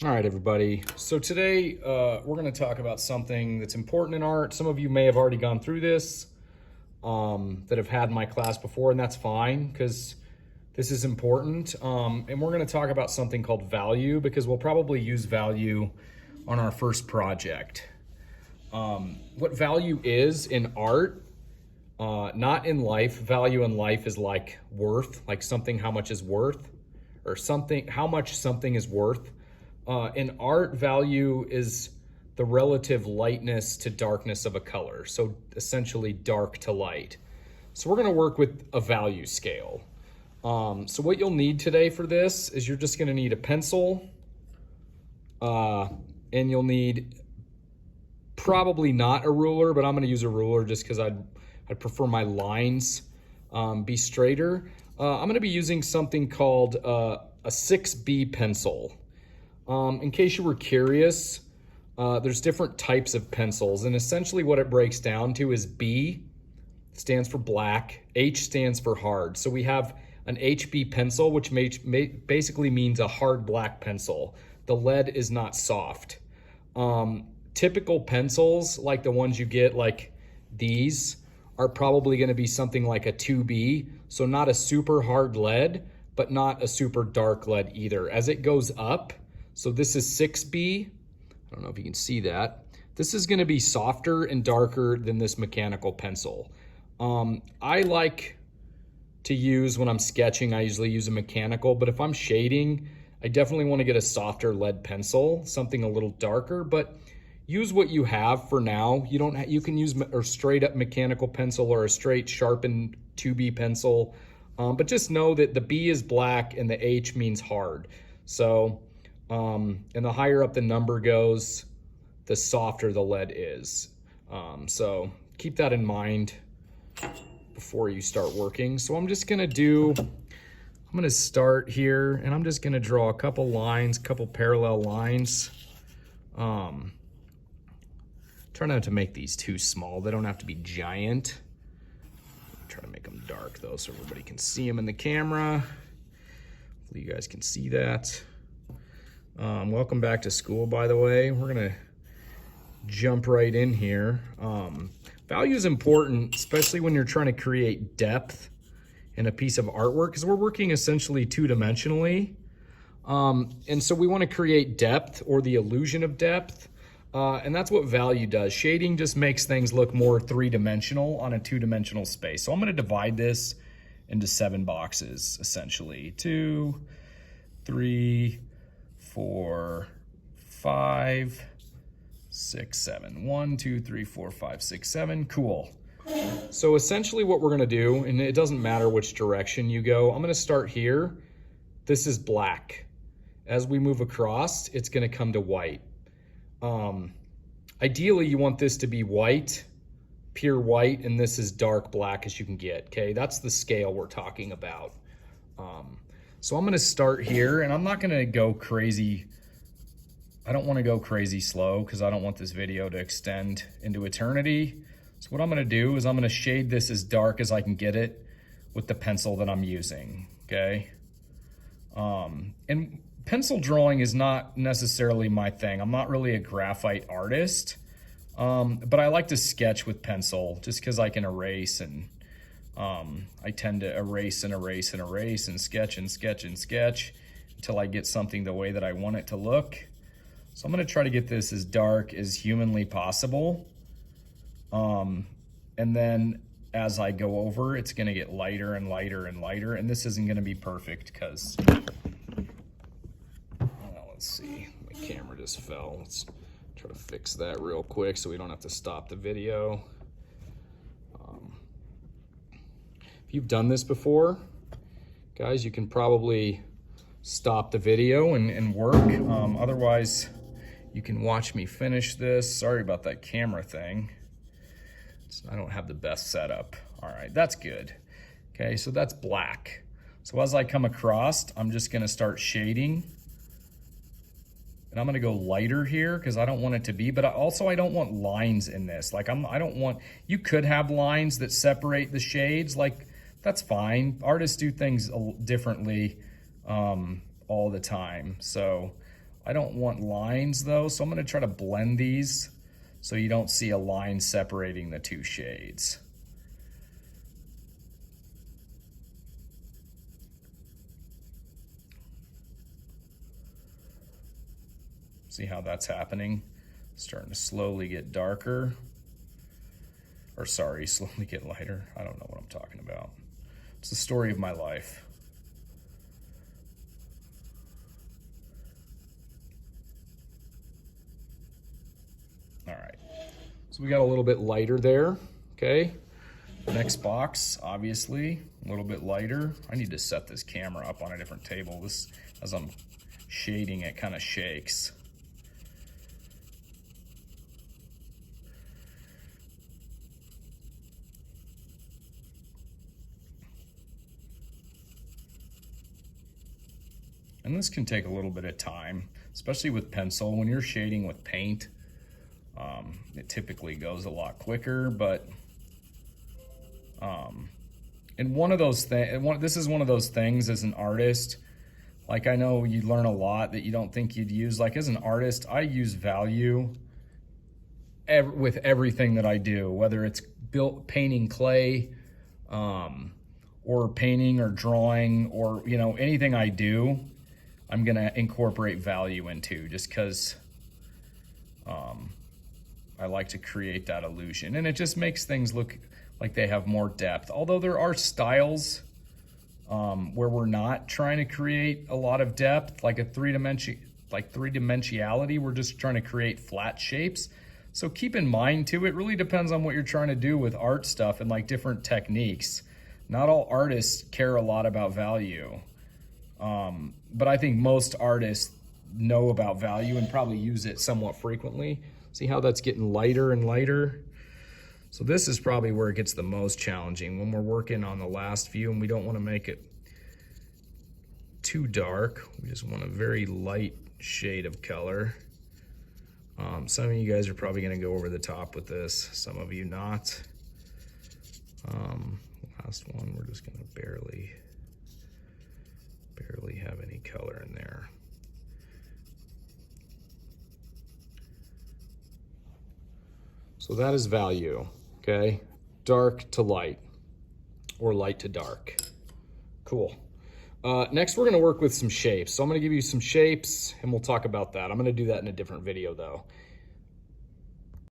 All right, everybody. So today we're going to talk about something that's important in art. Some of you may have already gone through this that have had my class before, and that's fine because this is important. And we're going to talk about something called value because we'll probably use value on our first project. What value is in art, not in life. Value in life is like worth, like something, how much is worth, or something, how much something is worth. In art, value is the relative lightness to darkness of a color. So essentially dark to light. So we're going to work with a value scale. So what you'll need today for this is you're just going to need a pencil, and you'll need probably not a ruler, but I'm going to use a ruler just because I'd prefer my lines be straighter. I'm going to be using something called a 6B pencil. In case you were curious, there's different types of pencils, and essentially what it breaks down to is B stands for black, H stands for hard. So we have an HB pencil, which basically means a hard black pencil. The lead is not soft. Typical pencils, like the ones you get like these, are probably going to be something like a 2B, so not a super hard lead, but not a super dark lead either. As it goes up, so this is 6B. I don't know if you can see that. This is going to be softer and darker than this mechanical pencil. I like to use, when I'm sketching, I usually use a mechanical, but if I'm shading, I definitely want to get a softer lead pencil, something a little darker, but use what you have for now. You can use a straight up mechanical pencil or a straight sharpened 2B pencil, but just know that the B is black and the H means hard. So, and the higher up the number goes, the softer the lead is. So keep that in mind before you start working. So I'm gonna start here and I'm just gonna draw a couple lines, couple parallel lines. Try not to make these too small. They don't have to be giant. Try to make them dark though so everybody can see them in the camera. Hopefully you guys can see that. Welcome back to school, by the way. We're gonna jump right in here. Value is important, especially when you're trying to create depth in a piece of artwork, because we're working essentially two-dimensionally. And so we want to create depth or the illusion of depth. And that's what value does. Shading just makes things look more three-dimensional on a two-dimensional space. So I'm going to divide this into 7 boxes, essentially. 2, 3, 4, 5, 6, 7. 1, 2, 3, 4, 5, 6, 7. Cool. So essentially what we're going to do, and it doesn't matter which direction you go, I'm going to start here. This is black. As we move across, it's going to come to white. Ideally, you want this to be white, pure white, and this is dark black as you can get, okay? That's the scale we're talking about. So I'm going to start here, and I'm not going to go crazy. I don't want to go crazy slow because I don't want this video to extend into eternity. So what I'm going to do is I'm going to shade this as dark as I can get it with the pencil that I'm using, okay? And pencil drawing is not necessarily my thing. I'm not really a graphite artist, but I like to sketch with pencil just because I can erase, and I tend to erase and erase and erase and sketch and sketch and sketch until I get something the way that I want it to look. So I'm going to try to get this as dark as humanly possible. And then as I go over, it's going to get lighter and lighter and lighter. And this isn't going to be perfect because, well, let's see, my camera just fell. Let's try to fix that real quick so we don't have to stop the video. If you've done this before, guys, you can probably stop the video and work. Otherwise, you can watch me finish this. Sorry about that camera thing. I don't have the best setup. All right, that's good. Okay, so that's black. So as I come across, I'm just gonna start shading. And I'm gonna go lighter here because I don't want it to be, but I don't want lines in this. Like I don't want, you could have lines that separate the shades, like that's fine. Artists do things differently all the time. So I don't want lines though, so I'm gonna try to blend these so you don't see a line separating the two shades. See how that's happening? Starting to slowly get darker. Or sorry, slowly get lighter. I don't know what I'm talking about. It's the story of my life. All right, so we got a little bit lighter there, okay? Next box, obviously, a little bit lighter. I need to set this camera up on a different table. This, as I'm shading it, kind of shakes. And this can take a little bit of time, especially with pencil. When you're shading with paint, it typically goes a lot quicker, but and one of those things, this is one of those things as an artist, like I know you learn a lot that you don't think you'd use. Like as an artist, I use value with everything that I do, whether it's painting clay, or painting or drawing, or, you know, anything I do, I'm gonna incorporate value into, just because I like to create that illusion, and it just makes things look like they have more depth. Although there are styles where we're not trying to create a lot of depth, like three-dimensionality, we're just trying to create flat shapes. So keep in mind too, it really depends on what you're trying to do with art stuff and like different techniques. Not all artists care a lot about value. But I think most artists know about value and probably use it somewhat frequently. See how that's getting lighter and lighter? So this is probably where it gets the most challenging when we're working on the last view, and we don't want to make it too dark. We just want a very light shade of color. Some of you guys are probably going to go over the top with this, some of you not. Last one, we're just going to barely have any color in there. So that is value, okay? Dark to light, or light to dark. Cool. Next, we're gonna work with some shapes. So I'm gonna give you some shapes and we'll talk about that. I'm gonna do that in a different video though.